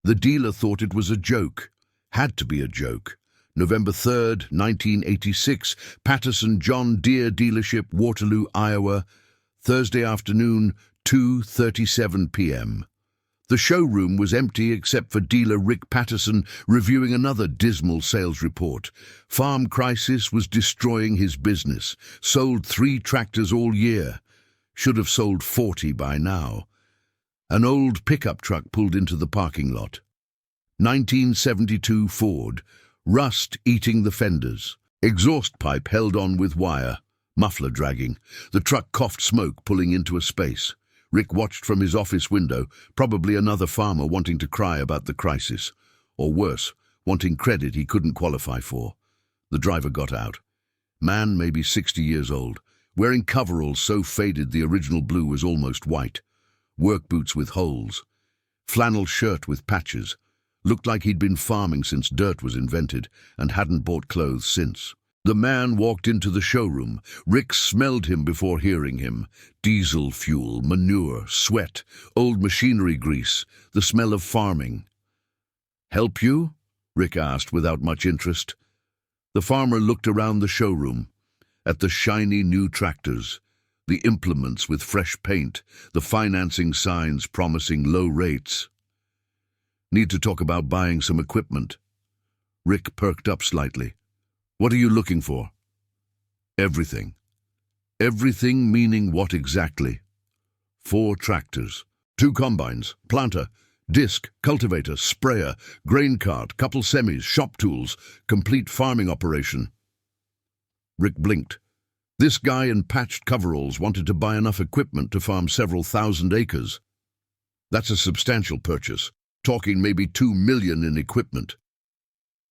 The dealer thought it was a joke. Had to be a joke. November 3rd, 1986, Patterson John Deere dealership, Waterloo, Iowa. Thursday afternoon, 2:37 p.m. The showroom was empty except for dealer Rick Patterson reviewing another dismal sales report. Farm crisis was destroying his business. Sold 3 tractors all year. Should have sold 40 by now. An old pickup truck pulled into the parking lot. 1972 Ford. Rust eating the fenders. Exhaust pipe held on with wire. Muffler dragging. The truck coughed smoke pulling into a space. Rick watched from his office window, probably another farmer wanting to cry about the crisis. Or worse, wanting credit he couldn't qualify for. The driver got out. Man maybe 60 years old, wearing coveralls so faded the original blue was almost white. Work boots with holes. Flannel shirt with patches. Looked like he'd been farming since dirt was invented and hadn't bought clothes since. The man walked into the showroom. Rick smelled him before hearing him. Diesel fuel, manure, sweat, old machinery grease, the smell of farming. "Help you?" Rick asked without much interest. The farmer looked around the showroom, at the shiny new tractors, the implements with fresh paint, the financing signs promising low rates. "Need to talk about buying some equipment." Rick perked up slightly. "What are you looking for?" "Everything." "Everything meaning what exactly?" 4 tractors, 2 combines, planter, disc, cultivator, sprayer, grain cart, couple semis, shop tools, complete farming operation. Rick blinked. This guy in patched coveralls wanted to buy enough equipment to farm several thousand acres. That's a substantial purchase, talking maybe $2 million in equipment.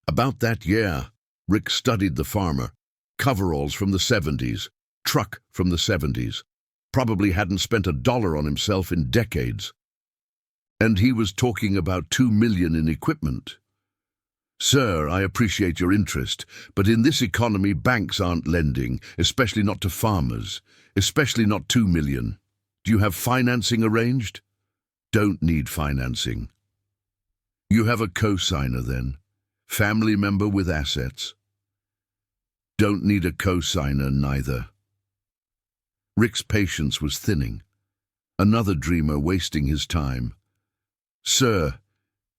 About that, yeah. Rick studied the farmer. Coveralls from the 70s, truck from the 70s. Probably hadn't spent $1 on himself in decades. And he was talking about $2 million in equipment. "Sir, I appreciate your interest, but in this economy banks aren't lending, especially not to farmers, especially not $2 million. Do you have financing arranged?" "Don't need financing." "You have a co-signer then? Family member with assets?" "Don't need a co-signer neither." Rick's patience was thinning. Another dreamer wasting his time. "Sir,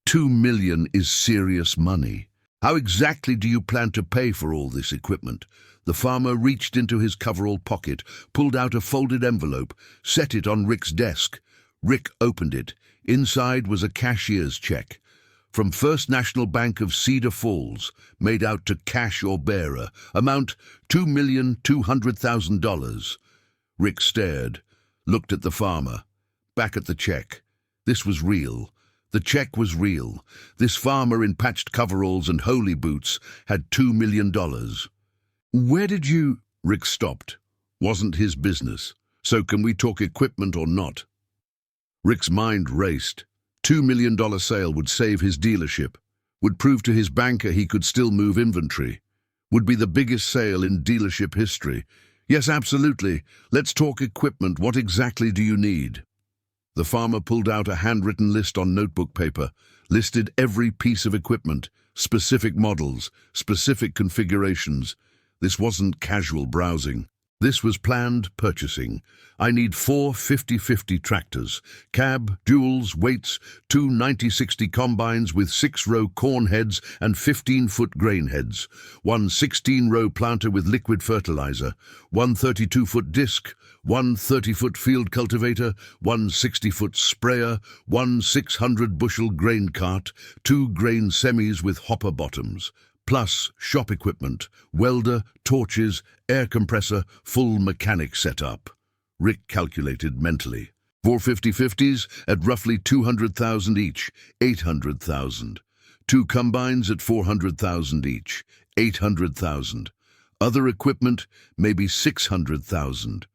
$2 million is serious money. How exactly do you plan to pay for all this equipment?" The farmer reached into his coverall pocket, pulled out a folded envelope, set it on Rick's desk. Rick opened it. Inside was a cashier's check. From First National Bank of Cedar Falls, made out to cash or bearer. Amount $2,200,000. Rick stared, looked at the farmer, back at the check. This was real. The check was real. This farmer in patched coveralls and holy boots had $2 million. "Where did you—" Rick stopped. Wasn't his business. "So can we talk equipment or not?" Rick's mind raced. $2 million sale would save his dealership, would prove to his banker he could still move inventory, would be the biggest sale in dealership history. "Yes, absolutely. Let's talk equipment. What exactly do you need?" The farmer pulled out a handwritten list on notebook paper, listed every piece of equipment, specific models, specific configurations. This wasn't casual browsing. This was planned purchasing. "I need 4 50/50 tractors, cab, duals, weights, 2 90/60 combines with 6-row corn heads and 15-foot grain heads, 1 16-row planter with liquid fertilizer, 1 32-foot disc, 1 30-foot field cultivator, 1 60-foot sprayer, 1 600-bushel grain cart, 2 grain semis with hopper bottoms, plus shop equipment, welder, torches, air compressor, full mechanic setup." Rick calculated mentally. 4 50/50s at roughly $200,000 each, $800,000. 2 combines at $400,000 each, $800,000. Other equipment, maybe $600,000.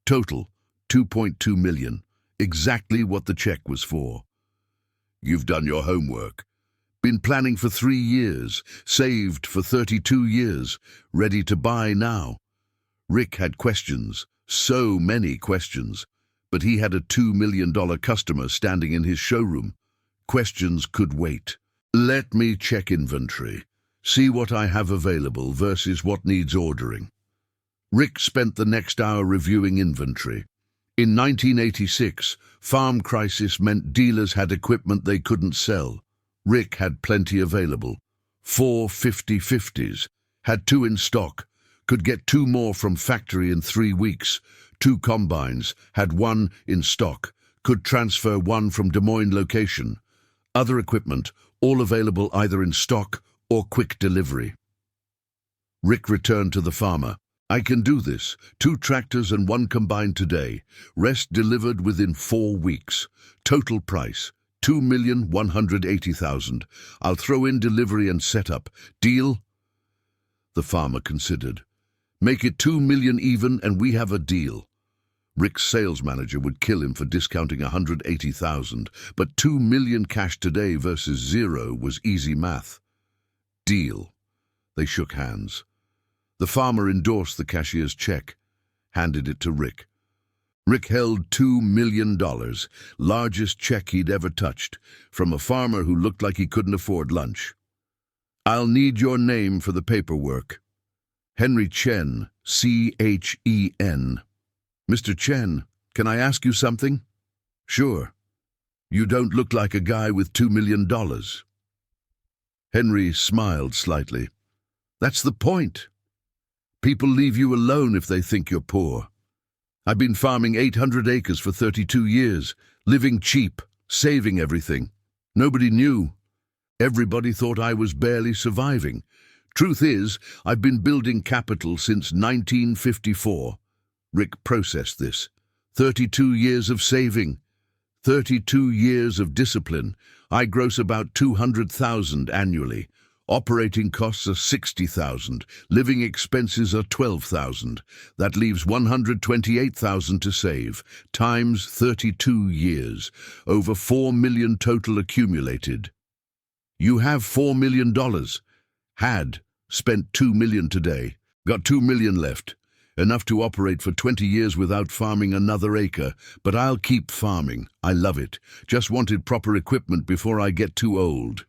Total, $2.2 million. Exactly what the check was for. "You've done your homework. Been planning for 3 years, saved for 32 years, ready to buy now." Rick had questions, so many questions, but he had a $2 million customer standing in his showroom. Questions could wait. Let me check inventory. See what I have available versus what needs ordering. Rick spent the next hour reviewing inventory. In 1986, farm crisis meant dealers had equipment they couldn't sell. Rick had plenty available. 4 50/50s, had 2 in stock, could get 2 more from factory in 3 weeks. 2 combines, had 1 in stock, could transfer 1 from Des Moines location. Other equipment, all available either in stock or quick delivery. Rick returned to the farmer. I can do this. 2 tractors and 1 combine today. Rest delivered within 4 weeks. Total price, $2,180,000. I'll throw in delivery and setup. Deal? The farmer considered. Make it $2 million even and we have a deal. Rick's sales manager would kill him for discounting $180,000, but $2 million cash today versus 0 was easy math. Deal. They shook hands. The farmer endorsed the cashier's check, handed it to Rick. Rick held $2 million, largest check he'd ever touched, from a farmer who looked like he couldn't afford lunch. I'll need your name for the paperwork. Henry Chen, C-H-E-N. Mr. Chen, can I ask you something? Sure. You don't look like a guy with $2 million. Henry smiled slightly. That's the point. People leave you alone if they think you're poor. I've been farming 800 acres for 32 years, living cheap, saving everything. Nobody knew. Everybody thought I was barely surviving. Truth is, I've been building capital since 1954. Rick processed this. 32 years of saving. 32 years of discipline. I gross about $200,000 annually. Operating costs are $60,000. Living expenses are $12,000. That leaves $128,000 to save. Times 32 years. Over $4 million total accumulated. You have $4 million. Had. Spent $2 million today. Got $2 million left. Enough to operate for 20 years without farming another acre. But I'll keep farming. I love it. Just wanted proper equipment before I get too old.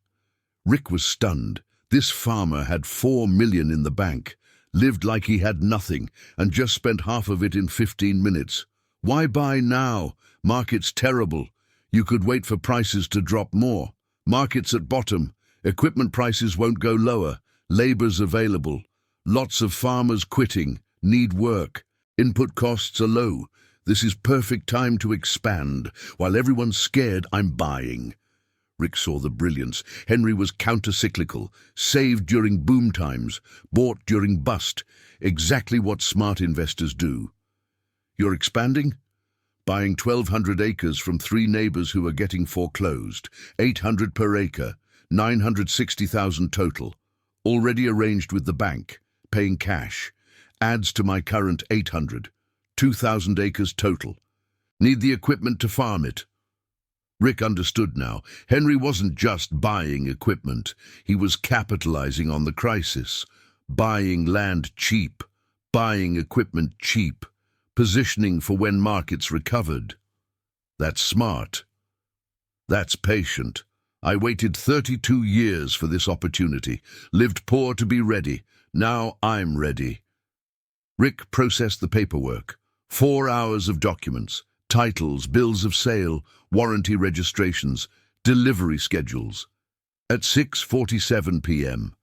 Rick was stunned. This farmer had $4 million in the bank, lived like he had nothing, and just spent half of it in 15 minutes. Why buy now? Market's terrible. You could wait for prices to drop more. Market's at bottom. Equipment prices won't go lower. Labor's available. Lots of farmers quitting. Need work. Input costs are low. This is perfect time to expand. While everyone's scared, I'm buying. Rick saw the brilliance. Henry was counter-cyclical, saved during boom times, bought during bust, exactly what smart investors do. You're expanding? Buying 1,200 acres from 3 neighbors who are getting foreclosed, 800 per acre, 960,000 total. Already arranged with the bank, paying cash. Adds to my current 800, 2,000 acres total. Need the equipment to farm it. Rick understood now. Henry wasn't just buying equipment. He was capitalizing on the crisis. Buying land cheap. Buying equipment cheap. Positioning for when markets recovered. That's smart. That's patient. I waited 32 years for this opportunity. Lived poor to be ready. Now I'm ready. Rick processed the paperwork. 4 hours of documents. Titles, bills of sale, warranty registrations, delivery schedules. At 6:47 p.m.,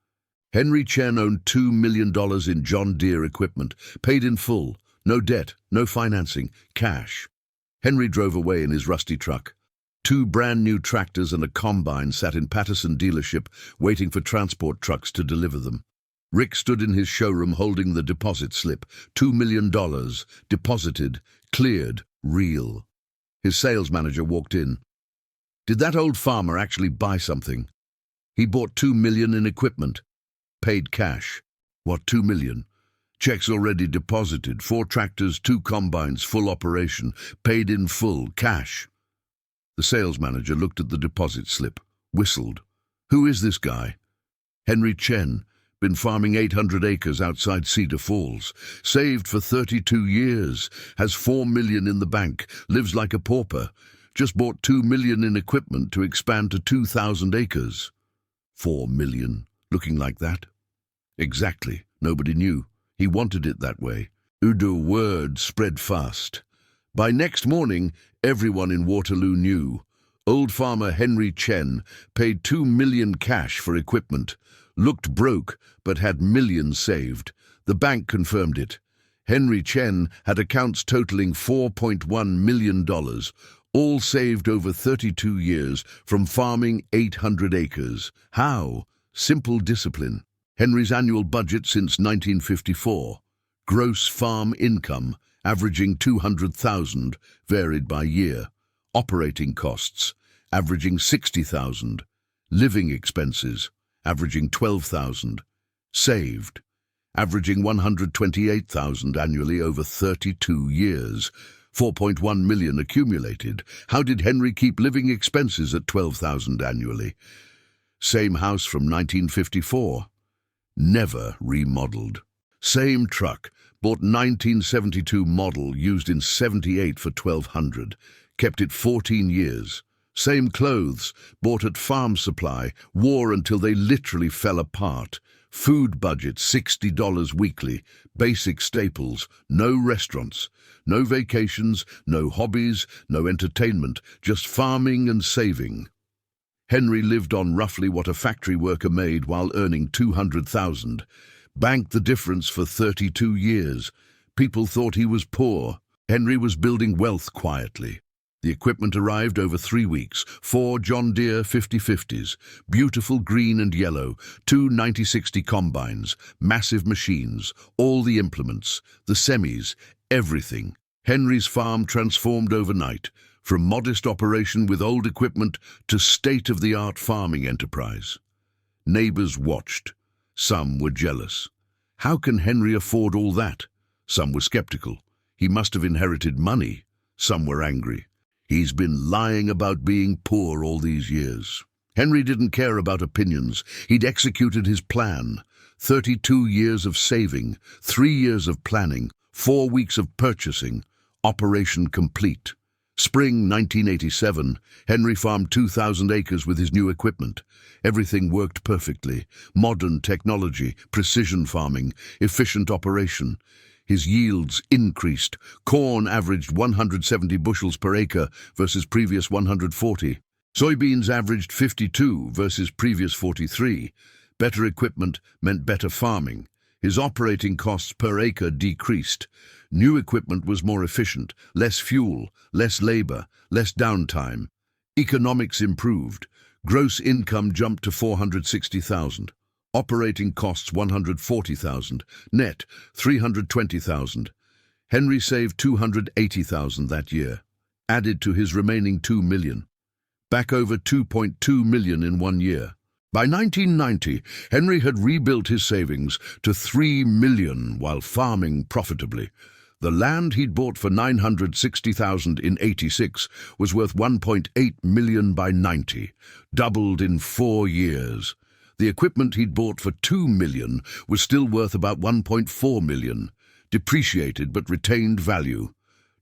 Henry Chen owned $2 million in John Deere equipment, paid in full, no debt, no financing, cash. Henry drove away in his rusty truck. 2 brand-new tractors and a combine sat in Patterson dealership, waiting for transport trucks to deliver them. Rick stood in his showroom holding the deposit slip. $2 million, deposited, cleared, real. His sales manager walked in. Did that old farmer actually buy something? He bought $2 million in equipment. Paid cash. What, $2 million? Checks already deposited. 4 tractors, 2 combines, full operation. Paid in full, cash. The sales manager looked at the deposit slip, whistled. Who is this guy? Henry Chen. Been farming 800 acres outside Cedar Falls. Saved for 32 years. Has $4 million in the bank. Lives like a pauper. Just bought 2 million in equipment to expand to 2,000 acres. 4 million, looking like that? Exactly, nobody knew. He wanted it that way. The word spread fast. By next morning, everyone in Waterloo knew. Old farmer Henry Chen paid 2 million cash for equipment, looked broke but had millions saved. The bank confirmed it. Henry Chen had accounts totaling $4.1 million, all saved over 32 years from farming 800 acres. How? Simple discipline. Henry's annual budget since 1954. Gross farm income, averaging 200,000, varied by year. Operating costs, averaging 60,000. Living expenses, averaging 12,000. Saved, averaging 128,000 annually over 32 years. 4.1 million accumulated. How did Henry keep living expenses at 12,000 annually? Same house from 1954. Never remodeled. Same truck, bought 1972 model, used in 78 for 1,200. Kept it 14 years. Same clothes, bought at Farm Supply, wore until they literally fell apart. Food budget $60 weekly, basic staples, no restaurants, no vacations, no hobbies, no entertainment, just farming and saving. Henry lived on roughly what a factory worker made while earning 200,000. Banked the difference for 32 years. People thought he was poor. Henry was building wealth quietly. The equipment arrived over 3 weeks. 4 John Deere 50/50s, beautiful green and yellow, 2 90/60 combines, massive machines, all the implements, the semis, everything. Henry's farm transformed overnight, from modest operation with old equipment to state-of-the-art farming enterprise. Neighbors watched. Some were jealous. How can Henry afford all that? Some were skeptical. He must have inherited money. Some were angry. He's been lying about being poor all these years. Henry didn't care about opinions. He'd executed his plan. 32 years of saving, 3 years of planning, 4 weeks of purchasing. Operation complete. Spring 1987, Henry farmed 2,000 acres with his new equipment. Everything worked perfectly. Modern technology, precision farming, efficient operation. His yields increased. Corn averaged 170 bushels per acre versus previous 140. Soybeans averaged 52 versus previous 43. Better equipment meant better farming. His operating costs per acre decreased. New equipment was more efficient, less fuel, less labor, less downtime. Economics improved. Gross income jumped to 460,000. Operating costs 140,000. Net 320,000. Henry saved 280,000 that year, added to his remaining 2 million. Back over 2.2 million in 1 year. By 1990, Henry had rebuilt his savings to 3 million while farming profitably. The land he'd bought for 960,000 in 86 was worth 1.8 million by 90, doubled in 4 years. The equipment he'd bought for 2 million was still worth about 1.4 million, depreciated but retained value.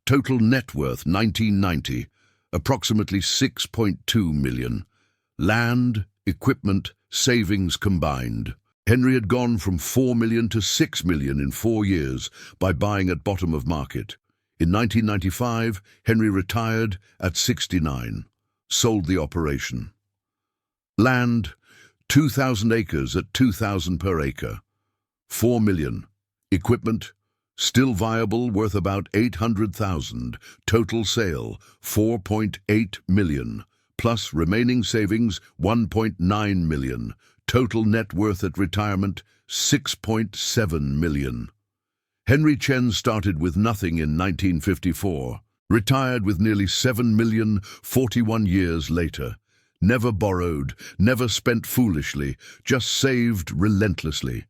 Total net worth 1990, approximately 6.2 million. Land, equipment, savings combined. Henry had gone from 4 million to 6 million in 4 years by buying at bottom of market. In 1995, Henry retired at 69, sold the operation. Land, 2,000 acres at 2,000 per acre. 4 million. Equipment, still viable, worth about 800,000. Total sale, 4.8 million. Plus remaining savings, 1.9 million. Total net worth at retirement, 6.7 million. Henry Chen started with nothing in 1954. Retired with nearly 7 million 41 years later. Never borrowed, never spent foolishly, just saved relentlessly.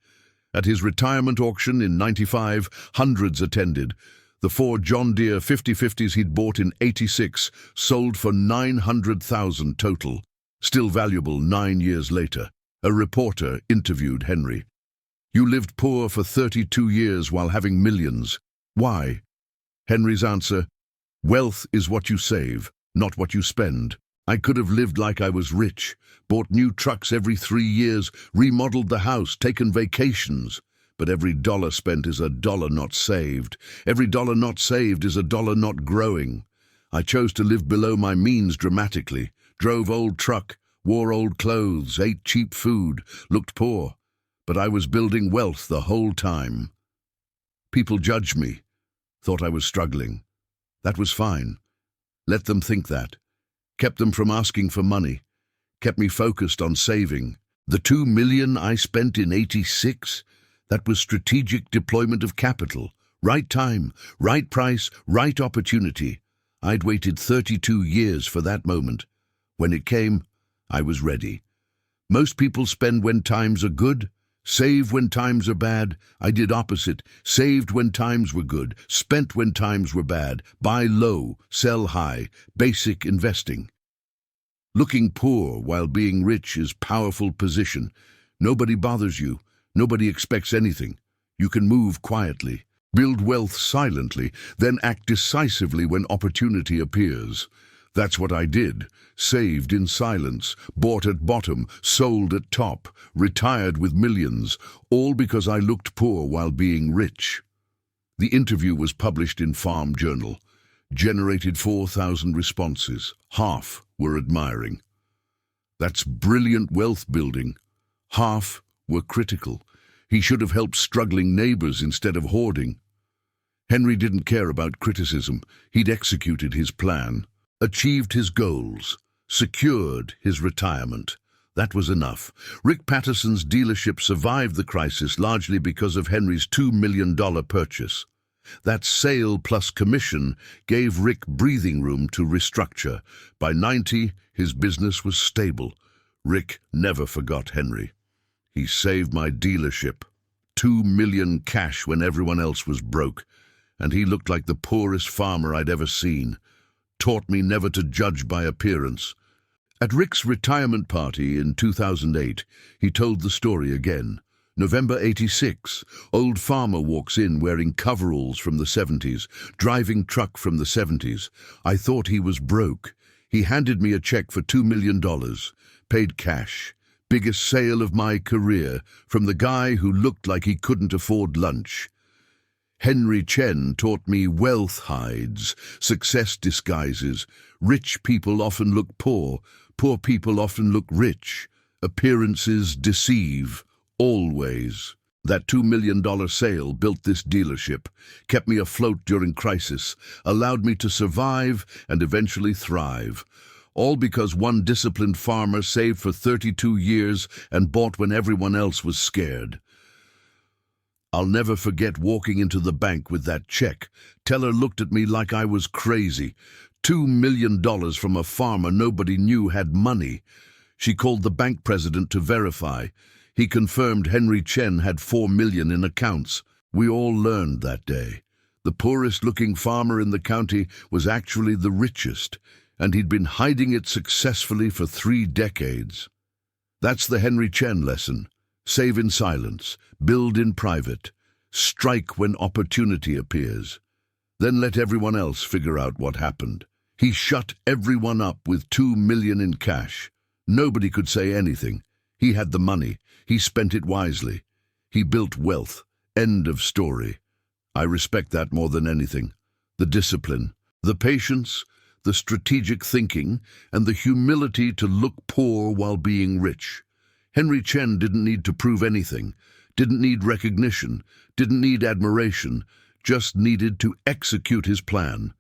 At his retirement auction in 95, hundreds attended. The 4 John Deere 50/50s he'd bought in 86 sold for 900,000 total, still valuable 9 years later. A reporter interviewed Henry. "You lived poor for 32 years while having millions. Why?" Henry's answer, "Wealth is what you save, not what you spend. I could have lived like I was rich, bought new trucks every 3 years, remodeled the house, taken vacations. But every dollar spent is a dollar not saved. Every dollar not saved is a dollar not growing. I chose to live below my means dramatically, drove old truck, wore old clothes, ate cheap food, looked poor. But I was building wealth the whole time. People judged me, thought I was struggling. That was fine. Let them think that. Kept them from asking for money. Kept me focused on saving. The $2 million I spent in '86, that was strategic deployment of capital. Right time, right price, right opportunity. I'd waited 32 years for that moment. When it came, I was ready. Most people spend when times are good, save when times are bad. I did opposite. Saved when times were good, spent when times were bad. Buy low, sell high. Basic investing. Looking poor while being rich is powerful position. Nobody bothers you. Nobody expects anything. You can move quietly, build wealth silently, then act decisively when opportunity appears. That's what I did. Saved in silence, bought at bottom, sold at top, retired with millions, all because I looked poor while being rich. The interview was published in Farm Journal, generated 4,000 responses. Half were admiring. That's brilliant wealth building. Half were critical. He should have helped struggling neighbors instead of hoarding. Henry didn't care about criticism. He'd executed his plan, achieved his goals, secured his retirement. That was enough. Rick Patterson's dealership survived the crisis largely because of Henry's $2 million purchase. That sale plus commission gave Rick breathing room to restructure. By 90, his business was stable. Rick never forgot Henry. He saved my dealership. $2 million cash when everyone else was broke. And he looked like the poorest farmer I'd ever seen. Taught me never to judge by appearance. At Rick's retirement party in 2008, he told the story again. November '86, old farmer walks in wearing coveralls from the 70s, driving truck from the 70s. I thought he was broke. He handed me a check for $2 million, paid cash. Biggest sale of my career, from the guy who looked like he couldn't afford lunch. Henry Chen taught me wealth hides, success disguises. Rich people often look poor people often look rich. Appearances deceive, always. That $2 million sale built this dealership, kept me afloat during crisis, allowed me to survive and eventually thrive. All because one disciplined farmer saved for 32 years and bought when everyone else was scared. I'll never forget walking into the bank with that check. Teller looked at me like I was crazy. $2 million from a farmer nobody knew had money. She called the bank president to verify. He confirmed Henry Chen had $4 million in accounts. We all learned that day. The poorest-looking farmer in the county was actually the richest, and he'd been hiding it successfully for 3 decades. That's the Henry Chen lesson. Save in silence, build in private, strike when opportunity appears. Then let everyone else figure out what happened. He shut everyone up with $2 million in cash. Nobody could say anything. He had the money. He spent it wisely. He built wealth. End of story. I respect that more than anything. The discipline, the patience, the strategic thinking, and the humility to look poor while being rich. Henry Chen didn't need to prove anything, didn't need recognition, didn't need admiration, just needed to execute his plan.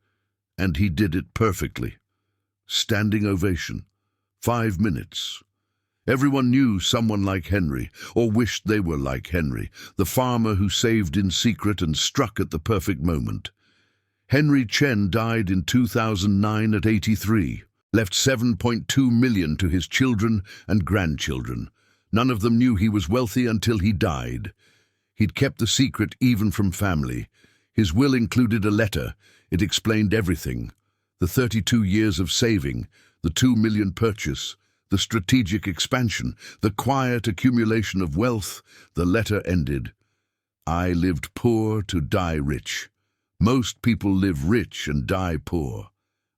And he did it perfectly. Standing ovation. 5 minutes. Everyone knew someone like Henry, or wished they were like Henry, the farmer who saved in secret and struck at the perfect moment. Henry Chen died in 2009 at 83, left $7.2 million to his children and grandchildren. None of them knew he was wealthy until he died. He'd kept the secret even from family. His will included a letter. It explained everything. The 32 years of saving, the $2 million purchase, the strategic expansion, the quiet accumulation of wealth. The letter ended. I lived poor to die rich. Most people live rich and die poor.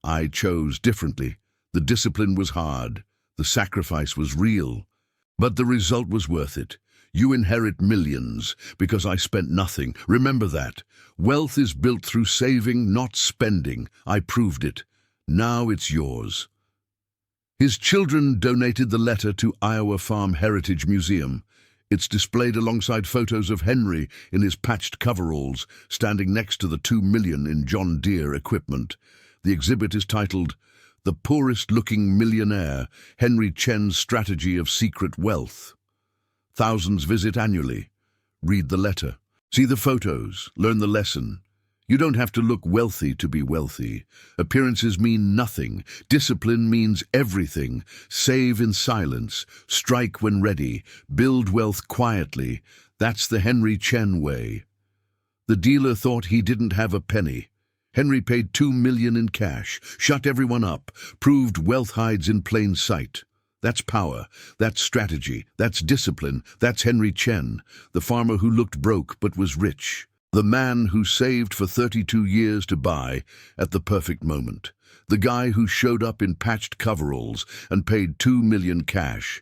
I chose differently. The discipline was hard. The sacrifice was real. But the result was worth it. You inherit millions because I spent nothing. Remember that. Wealth is built through saving, not spending. I proved it. Now it's yours. His children donated the letter to Iowa Farm Heritage Museum. It's displayed alongside photos of Henry in his patched coveralls, standing next to the $2 million in John Deere equipment. The exhibit is titled, "The Poorest-Looking Millionaire, Henry Chen's Strategy of Secret Wealth." Thousands visit annually. Read the letter. See the photos. Learn the lesson. You don't have to look wealthy to be wealthy. Appearances mean nothing. Discipline means everything. Save in silence. Strike when ready. Build wealth quietly. That's the Henry Chen way. The dealer thought he didn't have a penny. Henry paid $2 million in cash, shut everyone up, proved wealth hides in plain sight. That's power, that's strategy, that's discipline, that's Henry Chen, the farmer who looked broke but was rich. The man who saved for 32 years to buy at the perfect moment. The guy who showed up in patched coveralls and paid $2 million cash.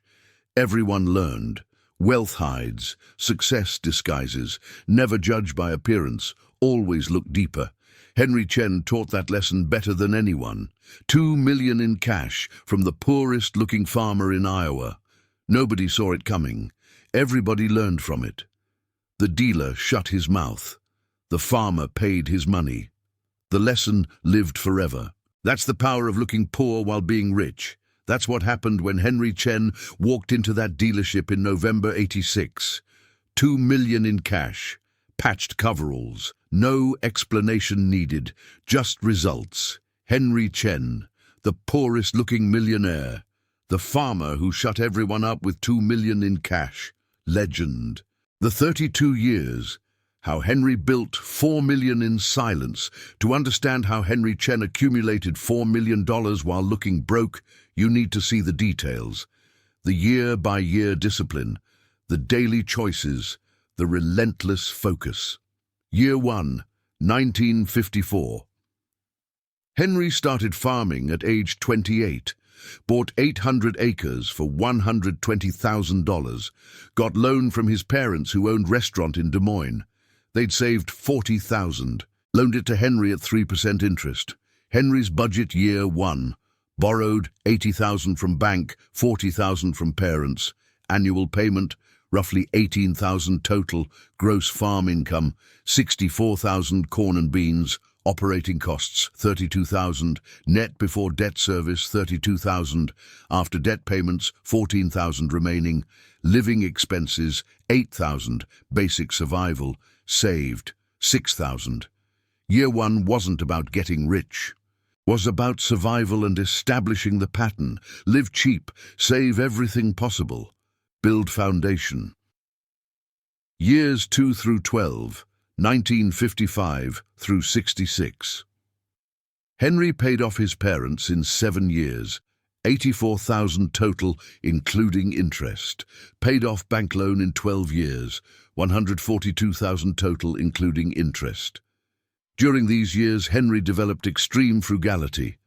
Everyone learned. Wealth hides, success disguises, never judge by appearance, always look deeper. Henry Chen taught that lesson better than anyone. $2 million in cash from the poorest-looking farmer in Iowa. Nobody saw it coming. Everybody learned from it. The dealer shut his mouth. The farmer paid his money. The lesson lived forever. That's the power of looking poor while being rich. That's what happened when Henry Chen walked into that dealership in November '86. $2 million in cash. Patched coveralls. No explanation needed, just results. Henry Chen, the poorest-looking millionaire. The farmer who shut everyone up with $2 million in cash. Legend. The 32 years. How Henry built $4 million in silence. To understand how Henry Chen accumulated $4 million while looking broke, you need to see the details. The year-by-year discipline. The daily choices. The relentless focus. Year 1, 1954. Henry started farming at age 28, bought 800 acres for $120,000, got loan from his parents who owned restaurant in Des Moines. They'd saved $40,000, loaned it to Henry at 3% interest. Henry's budget year 1, borrowed $80,000 from bank, $40,000 from parents, annual payment, roughly $18,000 total, gross farm income, $64,000 corn and beans, operating costs, $32,000, net before debt service, $32,000, after debt payments, $14,000 remaining, living expenses, $8,000, basic survival, saved, $6,000. Year 1 wasn't about getting rich. Was about survival and establishing the pattern, live cheap, save everything possible. Build foundation. Years 2 through 12, 1955 through 66. Henry paid off his parents in 7 years, $84,000 total including interest. Paid off bank loan in 12 years, $142,000 total including interest. During these years, Henry developed extreme frugality.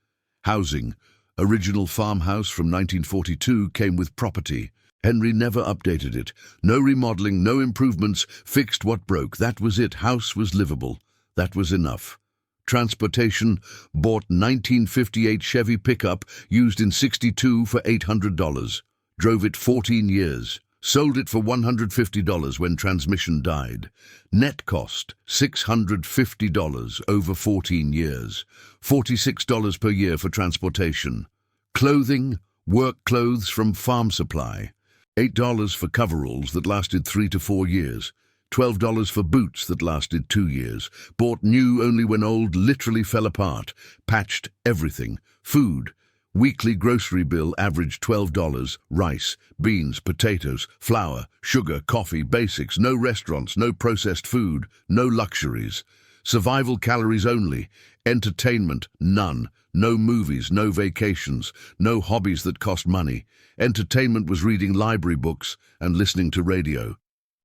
Housing. Original farmhouse from 1942 came with property. Henry never updated it. No remodeling, no improvements, fixed what broke. That was it. House was livable. That was enough. Transportation, bought 1958 Chevy pickup, used in '62 for $800. Drove it 14 years. Sold it for $150 when transmission died. Net cost, $650 over 14 years. $46 per year for transportation. Clothing, work clothes from Farm Supply. $8 for coveralls that lasted 3 to 4 years. $12 for boots that lasted 2 years. Bought new only when old literally fell apart. Patched everything. Food. Weekly grocery bill averaged $12. Rice, beans, potatoes, flour, sugar, coffee, basics. No restaurants, no processed food, no luxuries. Survival calories only. Entertainment, none. No movies, no vacations, no hobbies that cost money. Entertainment was reading library books and listening to radio.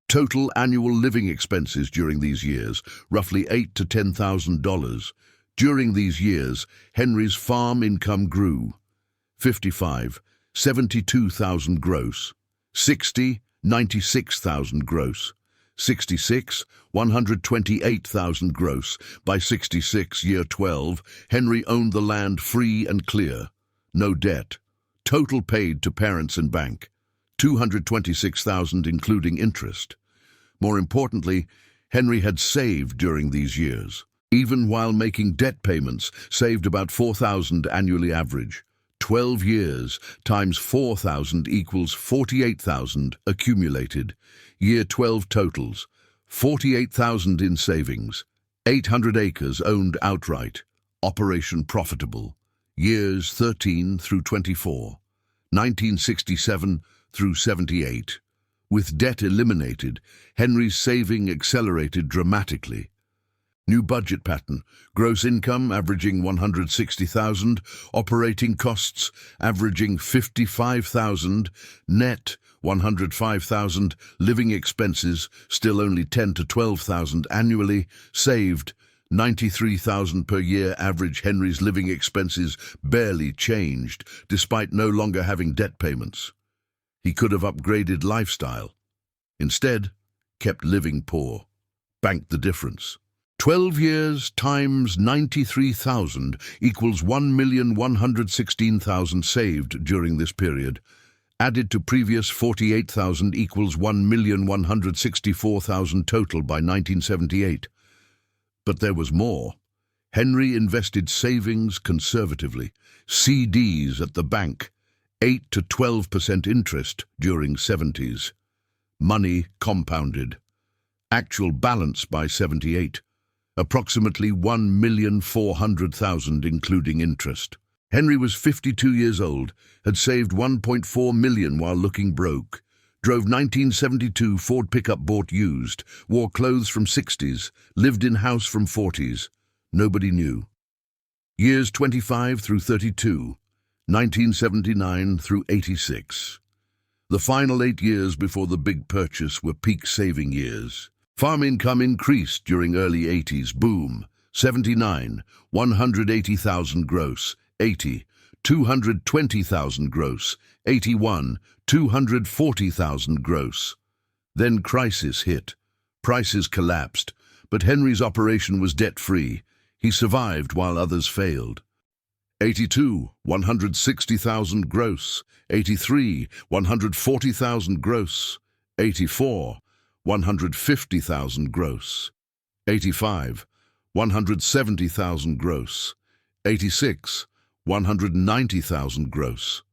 Total annual living expenses during these years, roughly $8,000 to $10,000. During these years, Henry's farm income grew. 55, 72,000 gross. 60, 96,000 gross. 66, 128,000 gross. By 66, year 12, Henry owned the land free and clear. No debt. Total paid to parents and bank. 226,000 including interest. More importantly, Henry had saved during these years. Even while making debt payments, saved about 4,000 annually average. 12 years times 4,000 equals 48,000 accumulated. Year 12 totals, 48,000 in savings. 800 acres owned outright. Operation profitable. Years 13 through 24. 1967 through 78. With debt eliminated, Henry's saving accelerated dramatically. New budget pattern, gross income averaging 160,000, operating costs averaging 55,000, net 105,000, living expenses still only 10 to 12,000 annually, saved 93,000 per year average. Henry's living expenses barely changed despite no longer having debt payments. He could have upgraded lifestyle. Instead, kept living poor. Banked the difference. 12 years times 93,000 equals 1,116,000 saved during this period. Added to previous 48,000 equals 1,164,000 total by 1978. But there was more. Henry invested savings conservatively. CDs at the bank, 8 to 12% interest during 70s. Money compounded. Actual balance by 78. Approximately 1,400,000 including interest. Henry was 52 years old, had saved 1.4 million while looking broke, drove 1972 Ford pickup bought used, wore clothes from 60s, lived in house from 40s. Nobody knew. Years 25 through 32, 1979 through 86. The final 8 years before the big purchase were peak saving years. Farm income increased during early 80s, boom, 79, 180,000 gross, 80, 220,000 gross, 81, 240,000 gross. Then crisis hit. Prices collapsed, but Henry's operation was debt-free. He survived while others failed. 82, 160,000 gross, 83, 140,000 gross, 84, 150,000 gross, 85, 170,000 gross, 86, 190,000 gross.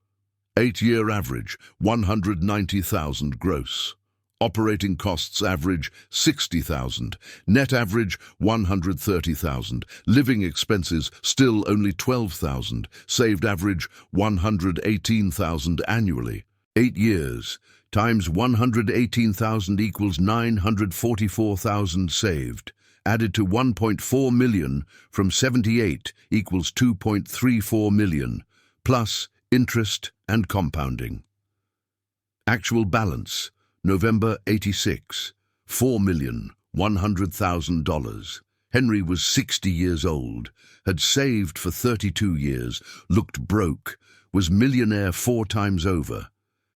8-year average, 190,000 gross. Operating costs average 60,000, net average 130,000, living expenses still only 12,000, saved average 118,000 annually. 8 years times 118,000 equals 944,000 saved. Added to 1.4 million from 78 equals 2.34 million, plus interest and compounding. Actual balance, November 86, $4,100,000. Henry was 60 years old, had saved for 32 years, looked broke, was millionaire 4 times over.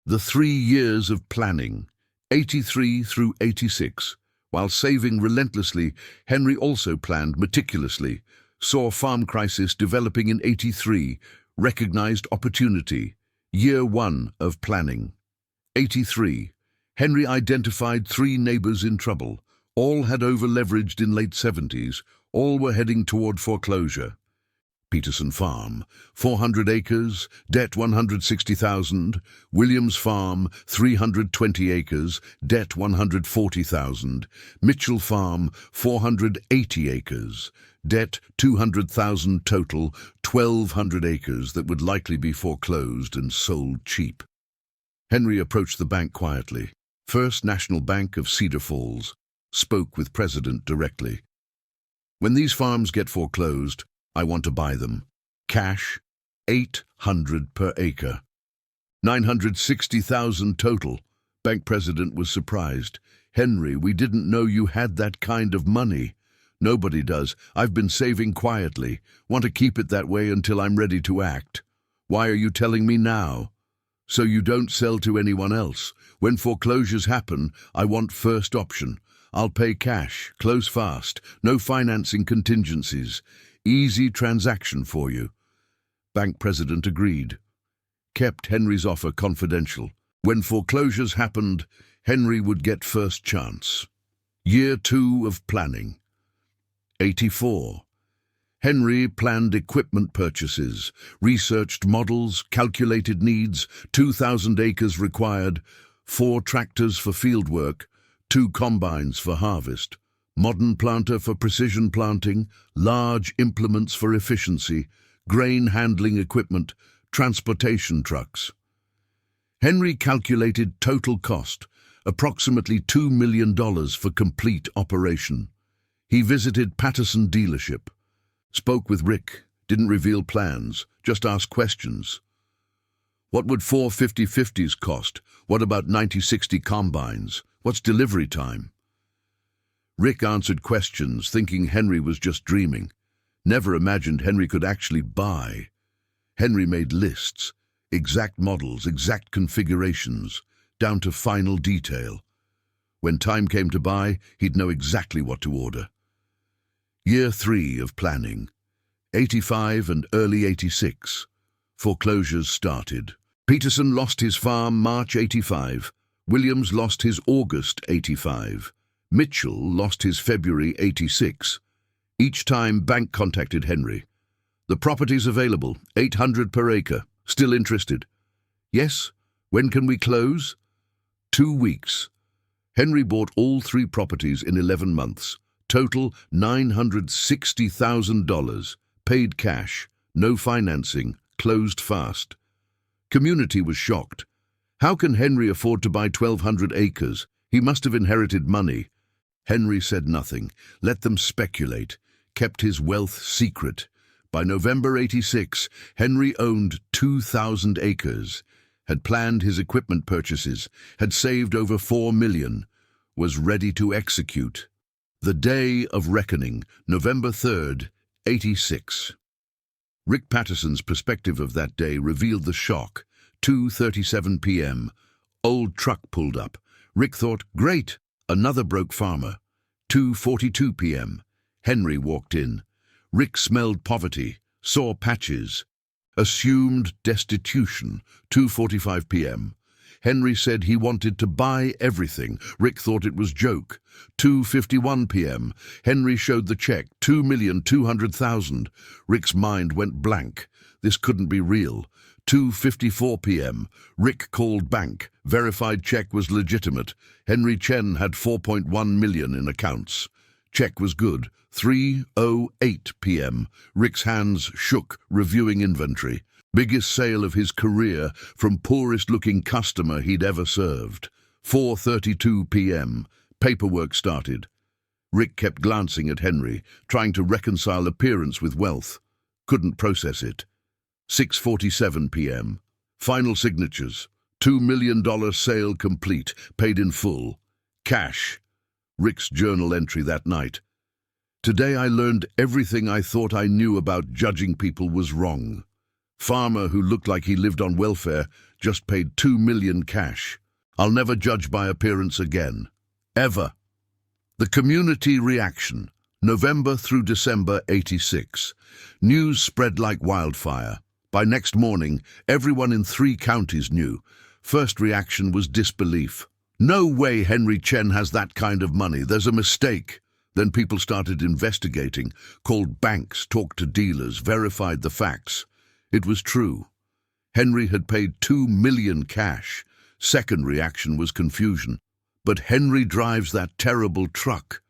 The 3 years of planning, 83 through 86. While saving relentlessly, Henry also planned meticulously, saw farm crisis developing in 83, recognized opportunity. Year 1 of planning. 83. Henry identified 3 neighbors in trouble. All had over-leveraged in late 70s. All were heading toward foreclosure. Peterson Farm, 400 acres, debt 160,000. Williams Farm, 320 acres, debt 140,000. Mitchell Farm, 480 acres, debt 200,000 total, 1,200 acres that would likely be foreclosed and sold cheap. Henry approached the bank quietly. First National Bank of Cedar Falls. Spoke with President directly. When these farms get foreclosed, I want to buy them. Cash, $800 per acre. 960,000 total. Bank president was surprised. Henry, we didn't know you had that kind of money. Nobody does. I've been saving quietly. Want to keep it that way until I'm ready to act. Why are you telling me now? So you don't sell to anyone else. When foreclosures happen, I want first option. I'll pay cash, close fast, no financing contingencies. Easy transaction for you. Bank president agreed. Kept Henry's offer confidential. When foreclosures happened, Henry would get first chance. Year 2 of planning. 84. Henry planned equipment purchases, researched models, calculated needs, 2,000 acres required, 4 tractors for field work, 2 combines for harvest, modern planter for precision planting, large implements for efficiency, grain handling equipment, transportation trucks. Henry calculated total cost, approximately $2 million for complete operation. He visited Patterson dealership, spoke with Rick, didn't reveal plans, just asked questions. What would 4 50/50s cost? What about 90/60 combines? What's delivery time? Rick answered questions, thinking Henry was just dreaming. Never imagined Henry could actually buy. Henry made lists, exact models, exact configurations, down to final detail. When time came to buy, he'd know exactly what to order. Year 3 of planning. 85 and early 86. Foreclosures started. Peterson lost his farm March 85. Williams lost his August 85. Mitchell lost his February 86. Each time, bank contacted Henry. The property's available, 800 per acre. Still interested? Yes. When can we close? 2 weeks. Henry bought all 3 properties in 11 months. Total $960,000. Paid cash. No financing. Closed fast. Community was shocked. How can Henry afford to buy 1,200 acres? He must have inherited money. Henry said nothing. Let them speculate. Kept his wealth secret. By November 86, Henry owned 2,000 acres, had planned his equipment purchases, had saved over $4 million, was ready to execute. The day of reckoning, November 3rd, 86. Rick Patterson's perspective of that day revealed the shock. 2:37 p.m. Old truck pulled up. Rick thought, great, another broke farmer. 2:42 p.m. Henry walked in. Rick smelled poverty, saw patches. Assumed destitution. 2:45 p.m. Henry said he wanted to buy everything. Rick thought it was joke. 2:51 p.m. Henry showed the check, $2,200,000. Rick's mind went blank. This couldn't be real. 2:54 p.m. Rick called bank. Verified check was legitimate. Henry Chen had $4.1 million in accounts. Check was good. 3:08 p.m. Rick's hands shook, reviewing inventory. Biggest sale of his career from poorest-looking customer he'd ever served. 4:32 p.m. Paperwork started. Rick kept glancing at Henry, trying to reconcile appearance with wealth. Couldn't process it. 6:47 p.m. Final signatures. $2 million sale complete, paid in full. Cash. Rick's journal entry that night. Today I learned everything I thought I knew about judging people was wrong. Farmer who looked like he lived on welfare just paid $2 million cash. I'll never judge by appearance again. Ever. The community reaction. November through December 86. News spread like wildfire. By next morning, everyone in 3 counties knew. First reaction was disbelief. No way Henry Chen has that kind of money. There's a mistake. Then people started investigating, called banks, talked to dealers, verified the facts. It was true. Henry had paid $2 million cash. Second reaction was confusion. But Henry drives that terrible truck.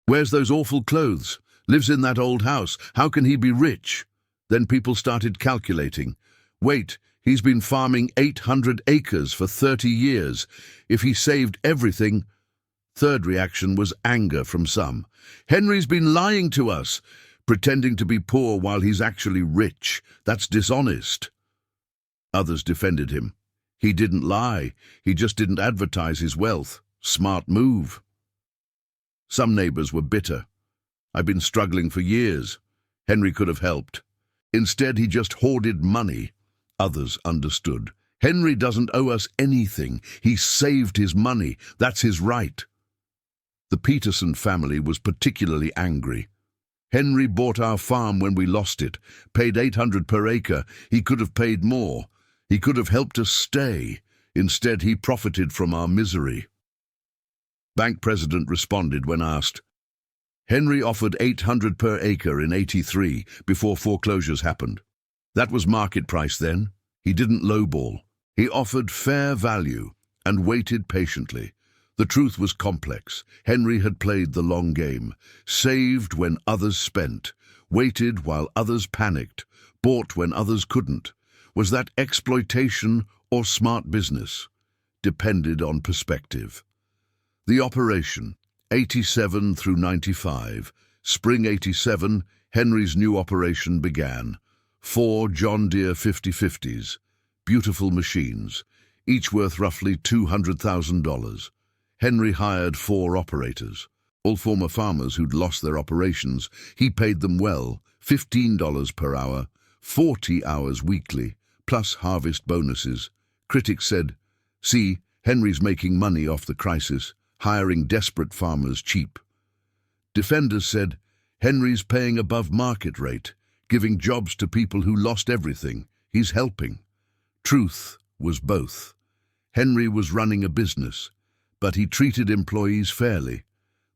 Wears those awful clothes. Lives in that old house. How can he be rich? Then people started calculating. Wait, he's been farming 800 acres for 30 years. If he saved everything... Third reaction was anger from some. Henry's been lying to us, pretending to be poor while he's actually rich. That's dishonest. Others defended him. He didn't lie. He just didn't advertise his wealth. Smart move. Some neighbors were bitter. I've been struggling for years. Henry could have helped. Instead, he just hoarded money. Others understood. Henry doesn't owe us anything. He saved his money. That's his right. The Peterson family was particularly angry. Henry bought our farm when we lost it, paid $800 per acre. He could have paid more. He could have helped us stay. Instead, he profited from our misery. Bank president responded when asked. Henry offered $800 per acre in '83 before foreclosures happened. That was market price then. He didn't lowball. He offered fair value and waited patiently. The truth was complex. Henry had played the long game, saved when others spent, waited while others panicked, bought when others couldn't. Was that exploitation or smart business? Depended on perspective. The operation, 87 through 95. Spring 87, Henry's new operation began. 4 John Deere 50/50s. Beautiful machines, each worth roughly $200,000. Henry hired 4 operators, all former farmers who'd lost their operations. He paid them well, $15 per hour, 40 hours weekly, plus harvest bonuses. Critics said, see, Henry's making money off the crisis, hiring desperate farmers cheap. Defenders said, Henry's paying above market rate, giving jobs to people who lost everything. He's helping. Truth was both. Henry was running a business, but he treated employees fairly.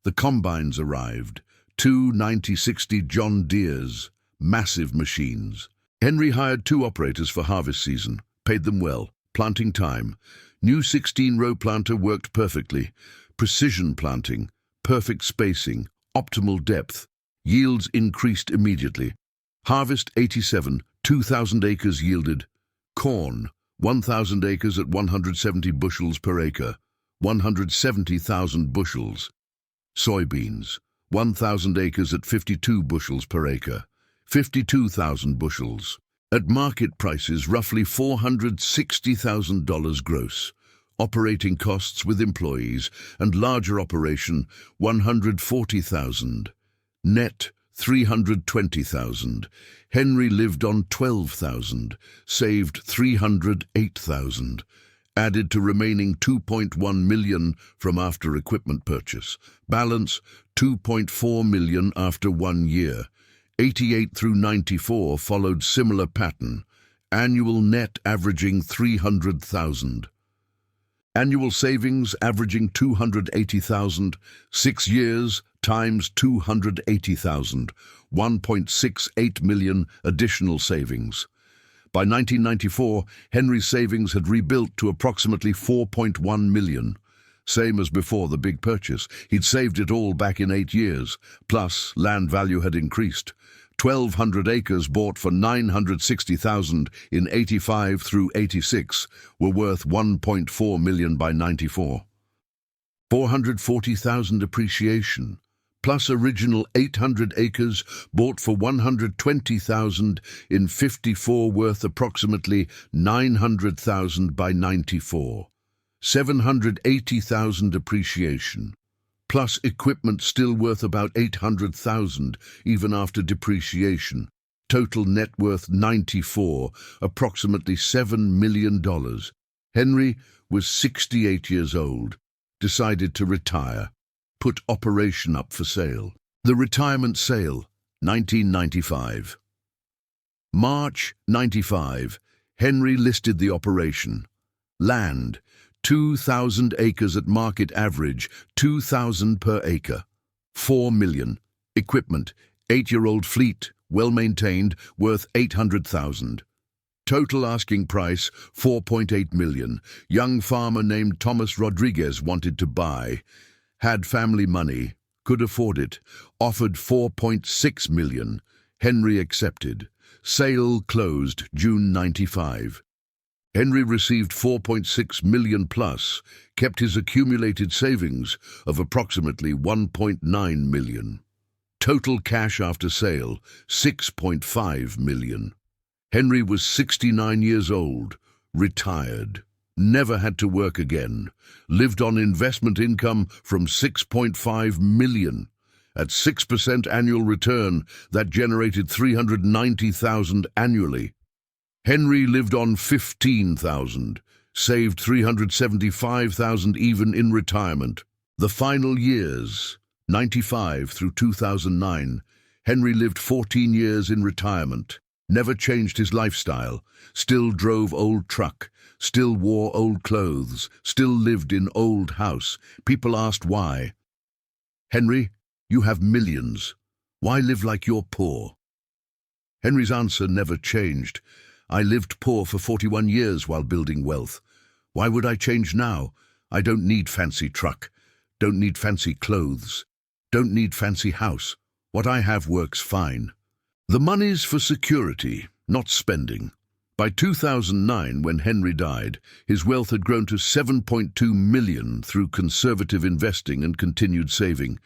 The combines arrived, 2 90/60 John Deeres, massive machines. Henry hired 2 operators for harvest season, paid them well, planting time. New 16-row planter worked perfectly. Precision planting, perfect spacing, optimal depth. Yields increased immediately. Harvest 87, 2,000 acres yielded. Corn, 1,000 acres at 170 bushels per acre. 170,000 bushels. Soybeans, 1,000 acres at 52 bushels per acre, 52,000 bushels. At market prices, roughly $460,000 gross. Operating costs with employees and larger operation, $140,000. Net, $320,000. Henry lived on $12,000, saved $308,000. Added to remaining $2.1 million from after equipment purchase. Balance, $2.4 million after 1 year. 88 through 94 followed similar pattern. Annual net averaging $300,000. Annual savings averaging $280,000. 6 years times $280,000. $1.68 million additional savings. By 1994, Henry's savings had rebuilt to approximately $4.1 million. Same as before the big purchase. He'd saved it all back in 8 years. Plus, land value had increased. 1,200 acres bought for $960,000 in 85 through 86 were worth $1.4 million by 94. $440,000 appreciation. Plus original 800 acres bought for $120,000 in 54 worth approximately $900,000 by 94. $780,000 appreciation. Plus equipment still worth about $800,000 even after depreciation. Total net worth 94, approximately $7 million. Henry was 68 years old, decided to retire. Put operation up for sale. The retirement sale, 1995. March 95, Henry listed the operation. Land, 2,000 acres at market average, 2,000 per acre. 4 million. Equipment, 8-year-old fleet, well-maintained, worth $800,000. Total asking price, $4.8 million. Young farmer named Thomas Rodriguez wanted to buy. Had family money, could afford it, offered $4.6 million. Henry accepted. Sale closed June 95. Henry received $4.6 million plus, kept his accumulated savings of approximately $1.9 million. Total cash after sale, $6.5 million. Henry was 69 years old, retired. Never had to work again, lived on investment income from $6.5 million, At 6% annual return, that generated $390,000 annually. Henry lived on $15,000, saved $375,000 even in retirement. The final years, 95 through 2009, Henry lived 14 years in retirement, never changed his lifestyle, still drove old truck, still wore old clothes, still lived in old house. People asked why. Henry, you have millions. Why live like you're poor? Henry's answer never changed. I lived poor for 41 years while building wealth. Why would I change now? I don't need fancy truck, don't need fancy clothes, don't need fancy house. What I have works fine. The money's for security, not spending. By 2009, when Henry died, his wealth had grown to $7.2 million through conservative investing and continued saving.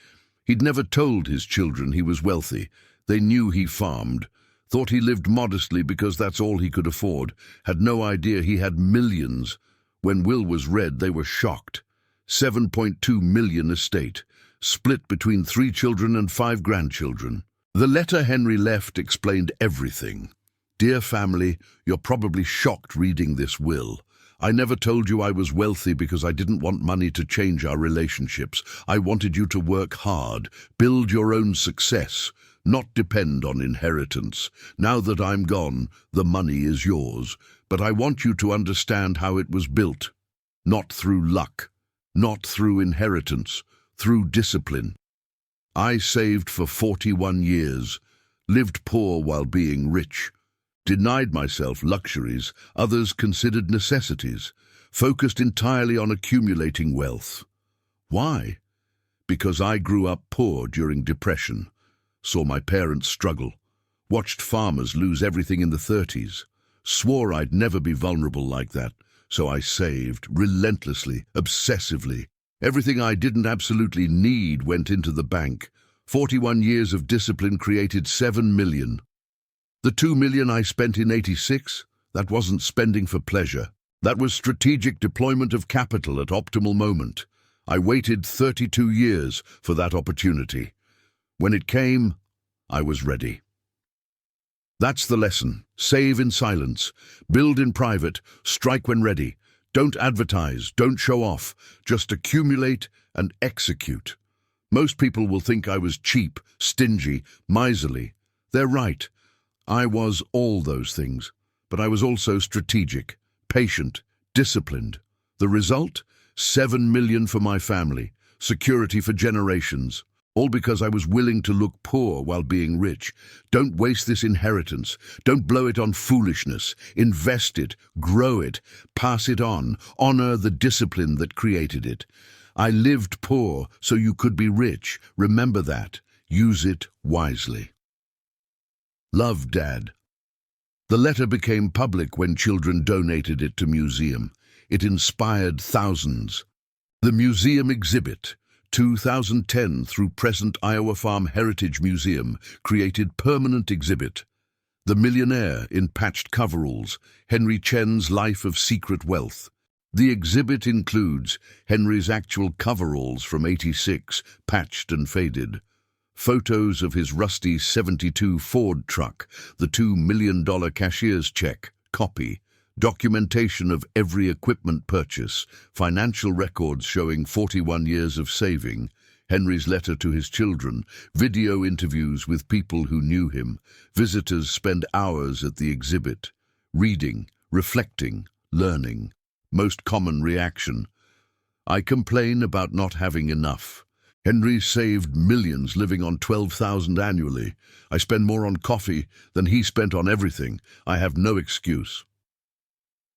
He'd never told his children he was wealthy. They knew he farmed, thought he lived modestly because that's all he could afford, had no idea he had millions. When will was read, they were shocked. $7.2 million estate, split between 3 children and 5 grandchildren. The letter Henry left explained everything. Dear family, you're probably shocked reading this will. I never told you I was wealthy because I didn't want money to change our relationships. I wanted you to work hard, build your own success, not depend on inheritance. Now that I'm gone, the money is yours, but I want you to understand how it was built. Not through luck, not through inheritance, through discipline. I saved for 41 years, lived poor while being rich, denied myself luxuries others considered necessities, focused entirely on accumulating wealth. Why? Because I grew up poor during depression, saw my parents struggle, watched farmers lose everything in the 30s, swore I'd never be vulnerable like that, so I saved relentlessly, obsessively. Everything I didn't absolutely need went into the bank. 41 years of discipline created $7 million. The $2 million I spent in '86, that wasn't spending for pleasure. That was strategic deployment of capital at optimal moment. I waited 32 years for that opportunity. When it came, I was ready. That's the lesson. Save in silence. Build in private. Strike when ready. Don't advertise. Don't show off. Just accumulate and execute. Most people will think I was cheap, stingy, miserly. They're right. I was all those things, but I was also strategic, patient, disciplined. The result? $7 million for my family, security for generations, all because I was willing to look poor while being rich. Don't waste this inheritance. Don't blow it on foolishness. Invest it, grow it, pass it on, honor the discipline that created it. I lived poor so you could be rich. Remember that. Use it wisely. Love, Dad. The letter became public when children donated it to museum. It inspired thousands. The museum exhibit, 2010 through present Iowa Farm Heritage Museum, created permanent exhibit. The Millionaire in Patched Coveralls, Henry Chen's Life of Secret Wealth. The exhibit includes Henry's actual coveralls from '86, patched and faded. Photos of his rusty '72 Ford truck, the $2 million cashier's check, copy, documentation of every equipment purchase, financial records showing 41 years of saving, Henry's letter to his children, video interviews with people who knew him. Visitors spend hours at the exhibit, reading, reflecting, learning. Most common reaction: I complain about not having enough. Henry saved millions living on $12,000 annually. I spend more on coffee than he spent on everything. I have no excuse.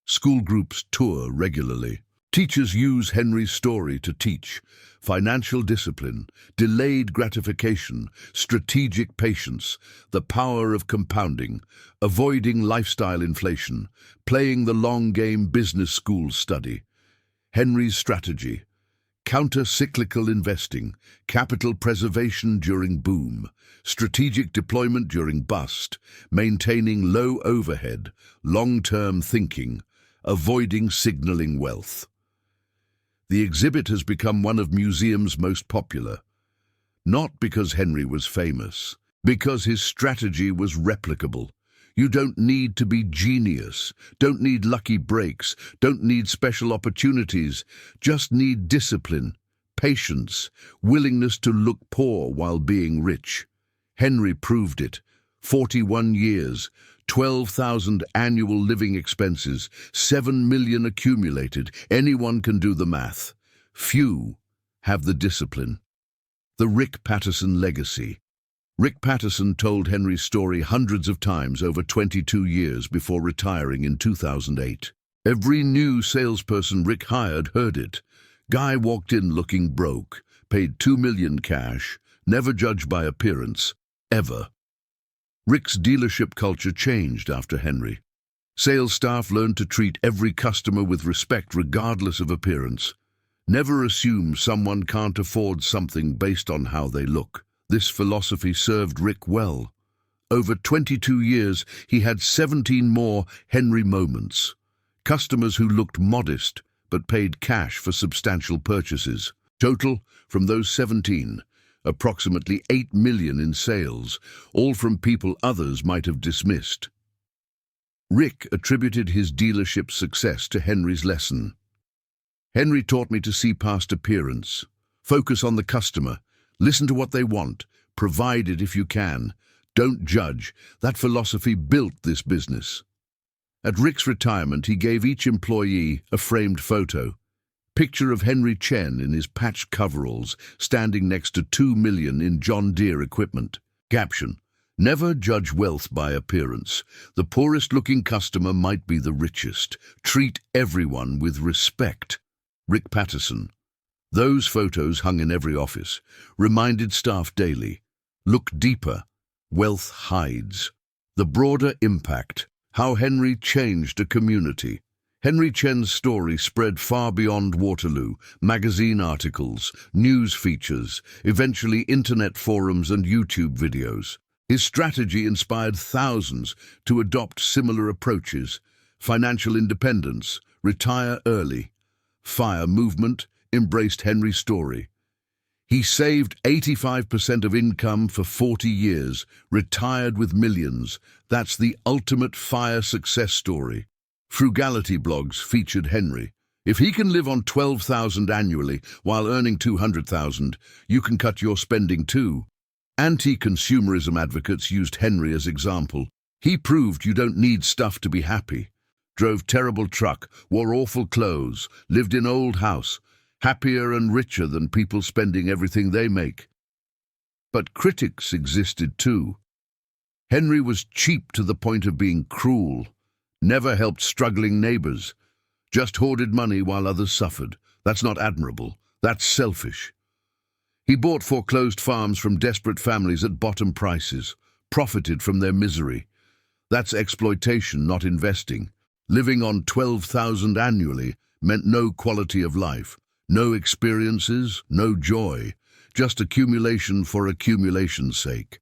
School groups tour regularly. Teachers use Henry's story to teach. Financial discipline, delayed gratification, strategic patience, the power of compounding, avoiding lifestyle inflation, playing the long game business school study. Henry's strategy: counter-cyclical investing, capital preservation during boom, strategic deployment during bust, maintaining low overhead, long-term thinking, avoiding signaling wealth. The exhibit has become one of museums' most popular. Not because Henry was famous, because his strategy was replicable. You don't need to be genius, don't need lucky breaks, don't need special opportunities, just need discipline, patience, willingness to look poor while being rich. Henry proved it. 41 years, 12,000 annual living expenses, 7 million accumulated. Anyone can do the math. Few have the discipline. The Rick Patterson legacy. Rick Patterson told Henry's story hundreds of times over 22 years before retiring in 2008. Every new salesperson Rick hired heard it. Guy walked in looking broke, paid 2 million cash, never judged by appearance, ever. Rick's dealership culture changed after Henry. Sales staff learned to treat every customer with respect regardless of appearance. Never assume someone can't afford something based on how they look. This philosophy served Rick well. Over 22 years, he had 17 more Henry moments. Customers who looked modest but paid cash for substantial purchases. Total, from those 17, approximately 8 million in sales, all from people others might have dismissed. Rick attributed his dealership's success to Henry's lesson. Henry taught me to see past appearance, focus on the customer, listen to what they want, provide it if you can, don't judge. That philosophy built this business. At Rick's retirement, he gave each employee a framed photo. Picture of Henry Chen in his patched coveralls, standing next to 2 million in John Deere equipment. Caption: never judge wealth by appearance. The poorest-looking customer might be the richest. Treat everyone with respect. Rick Patterson. Those photos hung in every office, reminded staff daily. Look deeper. Wealth hides. The broader impact. How Henry changed a community. Henry Chen's story spread far beyond Waterloo, magazine articles, news features, eventually internet forums and YouTube videos. His strategy inspired thousands to adopt similar approaches: financial independence, retire early. FIRE movement embraced Henry's story. He saved 85% of income for 40 years, retired with millions. That's the ultimate FIRE success story. Frugality blogs featured Henry. If he can live on 12,000 annually while earning 200,000, you can cut your spending too. Anti-consumerism advocates used Henry as example. He proved you don't need stuff to be happy. Drove terrible truck, wore awful clothes, lived in old house, happier and richer than people spending everything they make. But critics existed too. Henry was cheap to the point of being cruel. Never helped struggling neighbors. Just hoarded money while others suffered. That's not admirable. That's selfish. He bought foreclosed farms from desperate families at bottom prices, profited from their misery. That's exploitation, not investing. Living on 12,000 annually meant no quality of life, no experiences, no joy, just accumulation for accumulation's sake.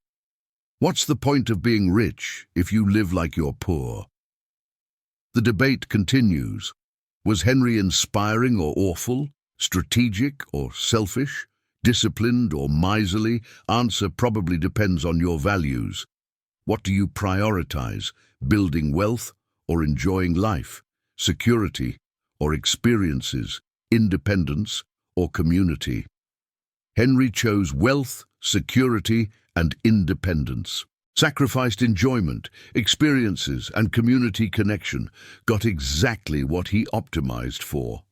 What's the point of being rich if you live like you're poor? The debate continues. Was Henry inspiring or awful, strategic or selfish, disciplined or miserly? Answer probably depends on your values. What do you prioritize? Building wealth or enjoying life? Security or experiences? Independence or community? Henry chose wealth, security, and independence. Sacrificed enjoyment, experiences, and community connection, got exactly what he optimized for.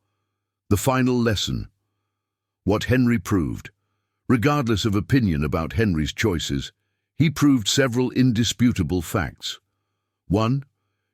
The final lesson. What Henry proved. Regardless of opinion about Henry's choices, he proved several indisputable facts. 1.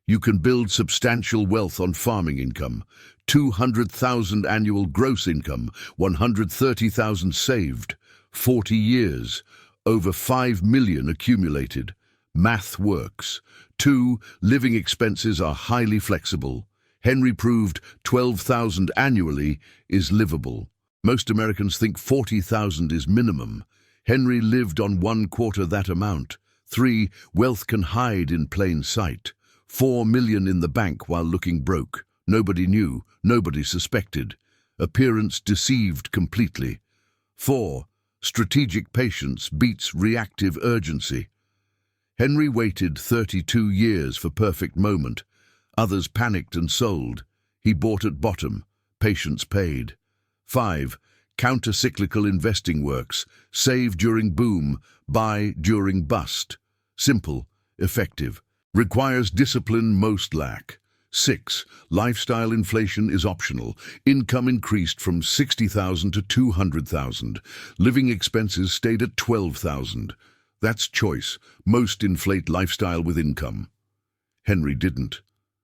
You can build substantial wealth on farming income, 200,000 annual gross income, 130,000 saved, 40 years, over 5 million accumulated. Math works. 2. Living expenses are highly flexible. Henry proved 12,000 annually is livable. Most Americans think 40,000 is minimum. Henry lived on 1/4 that amount. 3. Wealth can hide in plain sight. 4 million in the bank while looking broke. Nobody knew, nobody suspected. Appearance deceived completely. 4. Strategic patience beats reactive urgency. Henry waited 32 years for perfect moment. Others panicked and sold. He bought at bottom. Patience paid. 5. Counter-cyclical investing works. Save during boom, buy during bust. Simple, effective. Requires discipline most lack. 6. Lifestyle inflation is optional. Income increased from 60,000 to 200,000. Living expenses stayed at 12,000. That's choice. Most inflate lifestyle with income. Henry didn't.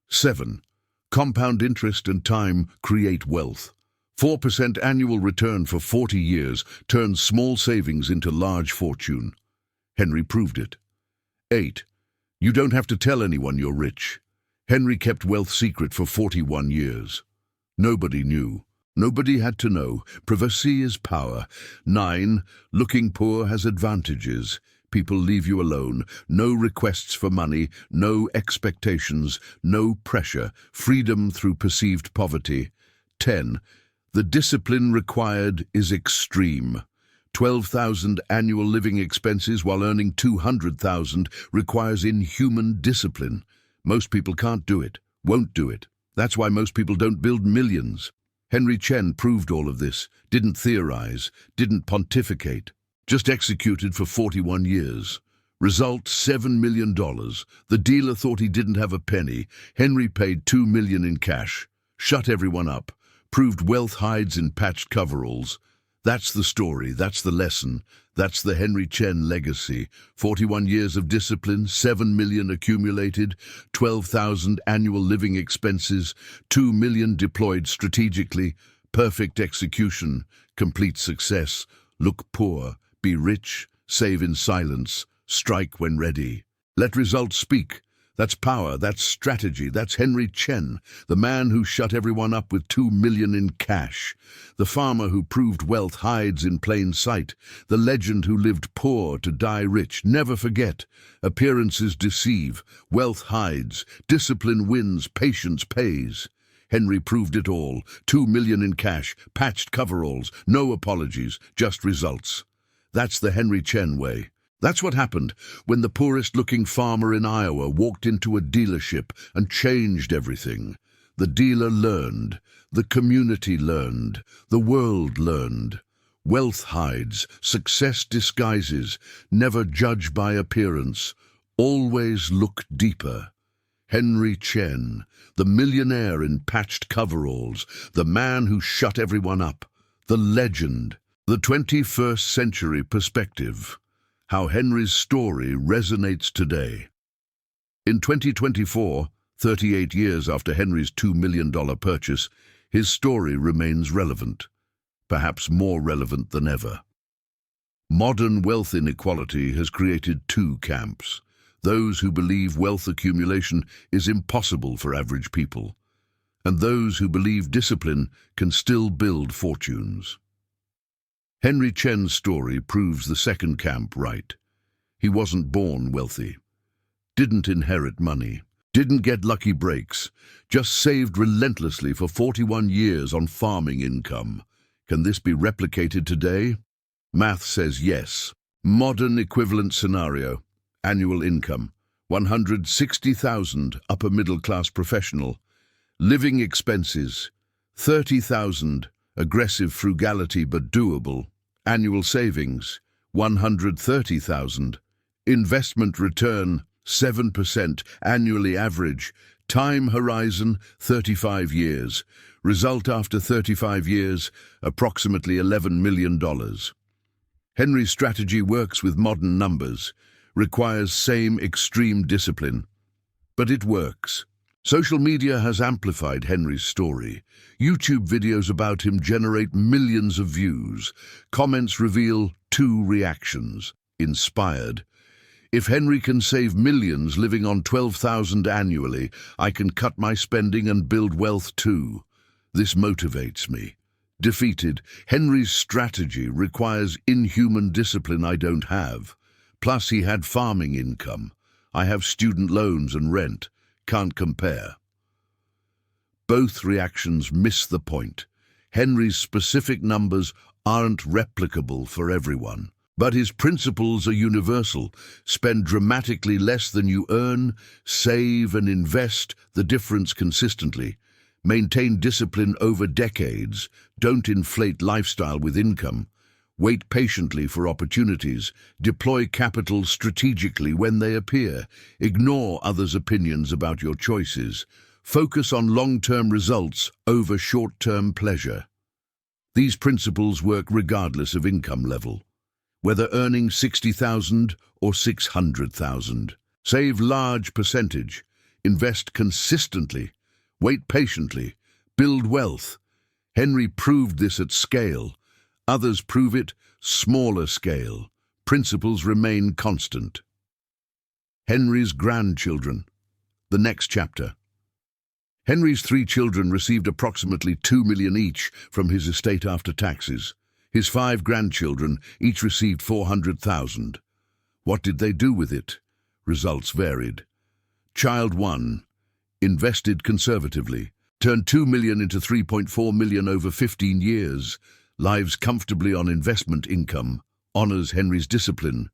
7. Compound interest and time create wealth. 4% annual return for 40 years turns small savings into large fortune. Henry proved it. 8. You don't have to tell anyone you're rich. Henry kept wealth secret for 41 years. Nobody knew. Nobody had to know. Privacy is power. 9. Looking poor has advantages. People leave you alone. No requests for money, no expectations, no pressure. Freedom through perceived poverty. 10. The discipline required is extreme. 12,000 annual living expenses while earning 200,000 requires inhuman discipline. Most people can't do it, won't do it. That's why most people don't build millions. Henry Chen proved all of this, didn't theorize, didn't pontificate, just executed for 41 years. Result, $7 million. The dealer thought he didn't have a penny. Henry paid $2 million in cash. Shut everyone up. Proved wealth hides in patched coveralls. That's the story, that's the lesson, that's the Henry Chen legacy. 41 years of discipline, 7 million accumulated, 12,000 annual living expenses, 2 million deployed strategically, perfect execution, complete success, look poor, be rich, save in silence, strike when ready. Let results speak. That's power, that's strategy, that's Henry Chen, the man who shut everyone up with 2 million in cash, the farmer who proved wealth hides in plain sight, the legend who lived poor to die rich. Never forget, appearances deceive, wealth hides, discipline wins, patience pays. Henry proved it all, 2 million in cash, patched coveralls, no apologies, just results. That's the Henry Chen way. That's what happened when the poorest-looking farmer in Iowa walked into a dealership and changed everything. The dealer learned, the community learned, the world learned. Wealth hides, success disguises, never judge by appearance, always look deeper. Henry Chen, the millionaire in patched coveralls, the man who shut everyone up, the legend, the 21st century perspective. How Henry's story resonates today. In 2024, 38 years after Henry's $2 million purchase, his story remains relevant, perhaps more relevant than ever. Modern wealth inequality has created two camps: those who believe wealth accumulation is impossible for average people, and those who believe discipline can still build fortunes. Henry Chen's story proves the second camp right. He wasn't born wealthy, didn't inherit money, didn't get lucky breaks, just saved relentlessly for 41 years on farming income. Can this be replicated today? Math says yes. Modern equivalent scenario: annual income, 160,000 upper middle class professional, living expenses, 30,000, aggressive frugality but doable, annual savings, 130,000, investment return, 7% annually average, time horizon, 35 years, result after 35 years, approximately $11 million. Henry's strategy works with modern numbers, requires same extreme discipline, but it works. Social media has amplified Henry's story. YouTube videos about him generate millions of views. Comments reveal two reactions. Inspired. If Henry can save millions living on 12,000 annually, I can cut my spending and build wealth too. This motivates me. Defeated. Henry's strategy requires inhuman discipline I don't have. Plus he had farming income. I have student loans and rent. Can't compare. Both reactions miss the point. Henry's specific numbers aren't replicable for everyone. But his principles are universal. Spend dramatically less than you earn, save and invest the difference consistently. Maintain discipline over decades. Don't inflate lifestyle with income. Wait patiently for opportunities. Deploy capital strategically when they appear. Ignore others' opinions about your choices. Focus on long-term results over short-term pleasure. These principles work regardless of income level, whether earning 60,000 or 600,000. Save large percentage. Invest consistently. Wait patiently. Build wealth. Henry proved this at scale. Others prove it smaller scale. Principles remain constant. Henry's grandchildren. The next chapter. Henry's 3 children received approximately $2 million each from his estate after taxes. His 5 grandchildren each received $400,000. What did they do with it? Results varied. Child 1 invested conservatively, turned $2 million into $3.4 million over 15 years, lives comfortably on investment income, honors Henry's discipline.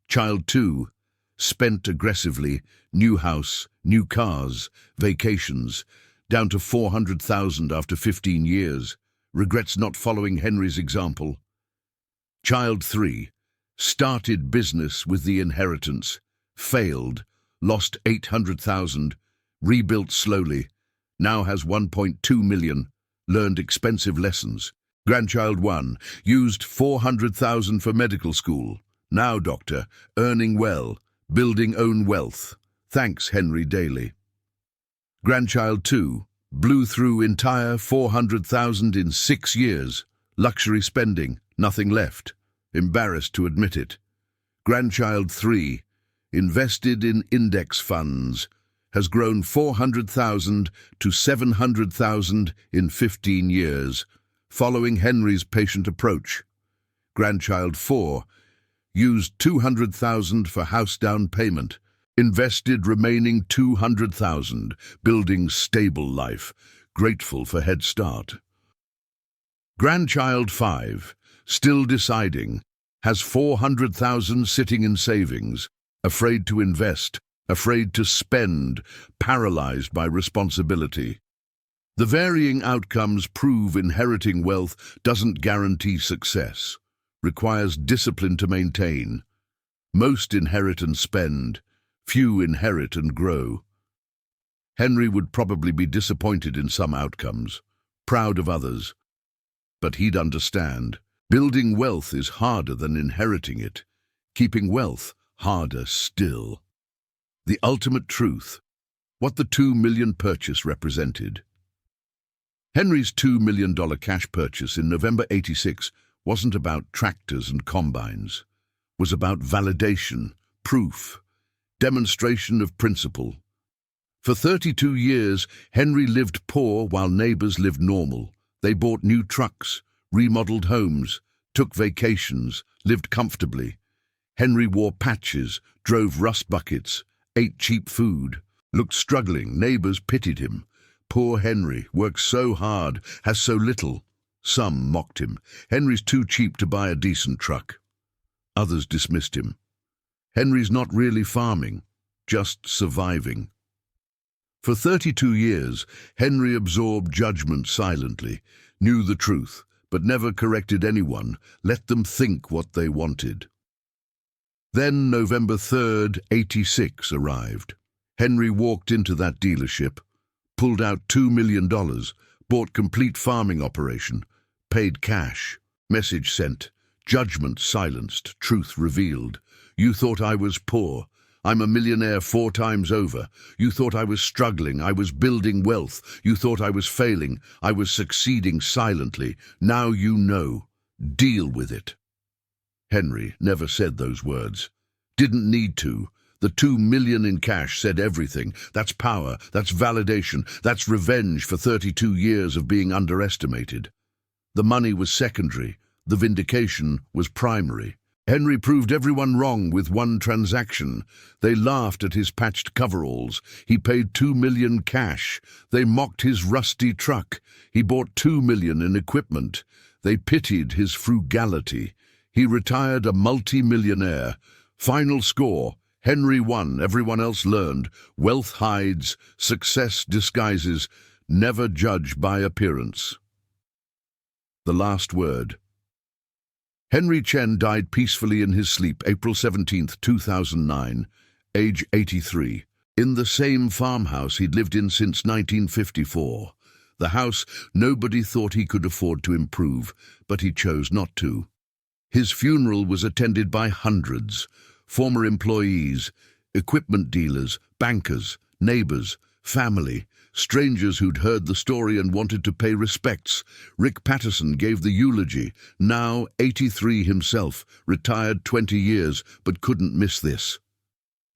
Child 2 spent aggressively, new house, new cars, vacations, down to $400,000 after 15 years, regrets not following Henry's example. Child 3 started business with the inheritance, failed, lost $800,000, rebuilt slowly, now has $1.2 million, learned expensive lessons. Grandchild 1 used $400,000 for medical school, now doctor, earning well, building own wealth. Thanks, Henry daily. Grandchild 2 blew through entire $400,000 in 6 years, luxury spending, nothing left, embarrassed to admit it. Grandchild 3 invested in index funds, has grown $400,000 to $700,000 in 15 years, following Henry's patient approach. Grandchild 4 used $200,000 for house down payment, invested remaining $200,000, building stable life, grateful for head start. Grandchild 5, still deciding, has $400,000 sitting in savings, afraid to invest, afraid to spend, paralyzed by responsibility. The varying outcomes prove inheriting wealth doesn't guarantee success, requires discipline to maintain. Most inherit and spend, few inherit and grow. Henry would probably be disappointed in some outcomes, proud of others. But he'd understand, building wealth is harder than inheriting it, keeping wealth harder still. The ultimate truth, what the $2 million purchase represented. Henry's $2 million cash purchase in November '86 wasn't about tractors and combines, was about validation, proof, demonstration of principle. For 32 years, Henry lived poor while neighbors lived normal. They bought new trucks, remodeled homes, took vacations, lived comfortably. Henry wore patches, drove rust buckets, ate cheap food, looked struggling. Neighbors pitied him. Poor Henry, works so hard, has so little. Some mocked him. Henry's too cheap to buy a decent truck. Others dismissed him. Henry's not really farming, just surviving. For 32 years, Henry absorbed judgment silently, knew the truth, but never corrected anyone, let them think what they wanted. Then November 3rd, '86 arrived. Henry walked into that dealership, pulled out $2 million, bought complete farming operation, paid cash. Message sent, judgment silenced, truth revealed. You thought I was poor. I'm a millionaire 4 times over. You thought I was struggling. I was building wealth. You thought I was failing. I was succeeding silently. Now you know. Deal with it. Henry never said those words. Didn't need to. The $2 million in cash said everything. That's power, that's validation, that's revenge for 32 years of being underestimated. The money was secondary, the vindication was primary. Henry proved everyone wrong with one transaction. They laughed at his patched coveralls. He paid $2 million cash. They mocked his rusty truck. He bought $2 million in equipment. They pitied his frugality. He retired a multi-millionaire. Final score: Henry won, everyone else learned. Wealth hides, success disguises, never judge by appearance. The last word. Henry Chen died peacefully in his sleep, April 17, 2009, age 83, in the same farmhouse he'd lived in since 1954. The house nobody thought he could afford to improve, but he chose not to. His funeral was attended by hundreds: former employees, equipment dealers, bankers, neighbors, family, strangers who'd heard the story and wanted to pay respects. Rick Patterson gave the eulogy, now 83 himself, retired 20 years, but couldn't miss this.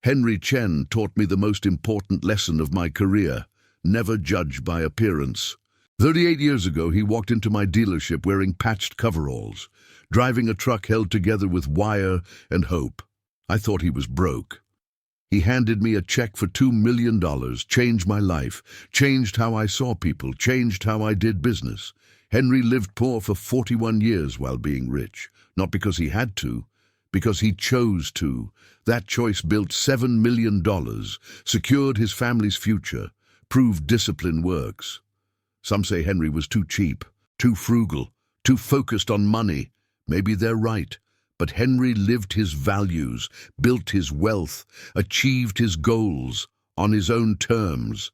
Henry Chen taught me the most important lesson of my career: never judge by appearance. 38 years ago, he walked into my dealership wearing patched coveralls, driving a truck held together with wire and hope. I thought he was broke. He handed me a check for $2 million, changed my life, changed how I saw people, changed how I did business. Henry lived poor for 41 years while being rich, not because he had to, because he chose to. That choice built $7 million, secured his family's future, proved discipline works. Some say Henry was too cheap, too frugal, too focused on money. Maybe they're right. But Henry lived his values, built his wealth, achieved his goals on his own terms.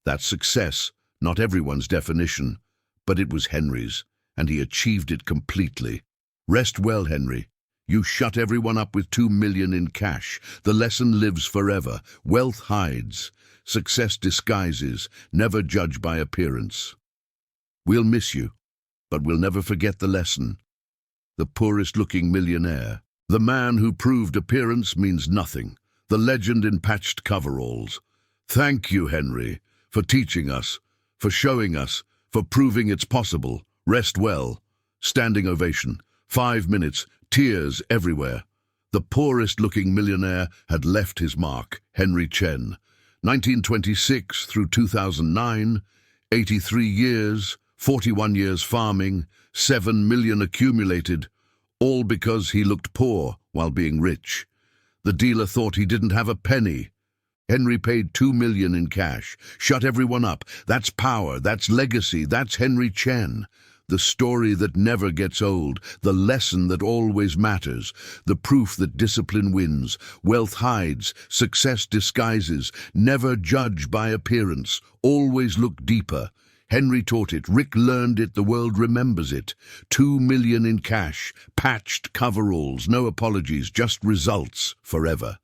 That's success, not everyone's definition, but it was Henry's, and he achieved it completely. Rest well, Henry. You shut everyone up with $2 million in cash. The lesson lives forever. Wealth hides, success disguises, never judge by appearance. We'll miss you, but we'll never forget the lesson. The poorest-looking millionaire. The man who proved appearance means nothing. The legend in patched coveralls. Thank you, Henry, for teaching us, for showing us, for proving it's possible. Rest well. Standing ovation. 5 minutes. Tears everywhere. The poorest-looking millionaire had left his mark. Henry Chen. 1926 through 2009. 83 years. 41 years farming. 7 million accumulated, all because he looked poor while being rich. The dealer thought he didn't have a penny. Henry paid $2 million in cash, shut everyone up. That's power, that's legacy, that's Henry Chen. The story that never gets old, the lesson that always matters, the proof that discipline wins, wealth hides, success disguises, never judge by appearance, always look deeper. Henry taught it, Rick learned it, the world remembers it. $2 million in cash, patched coveralls, no apologies, just results forever.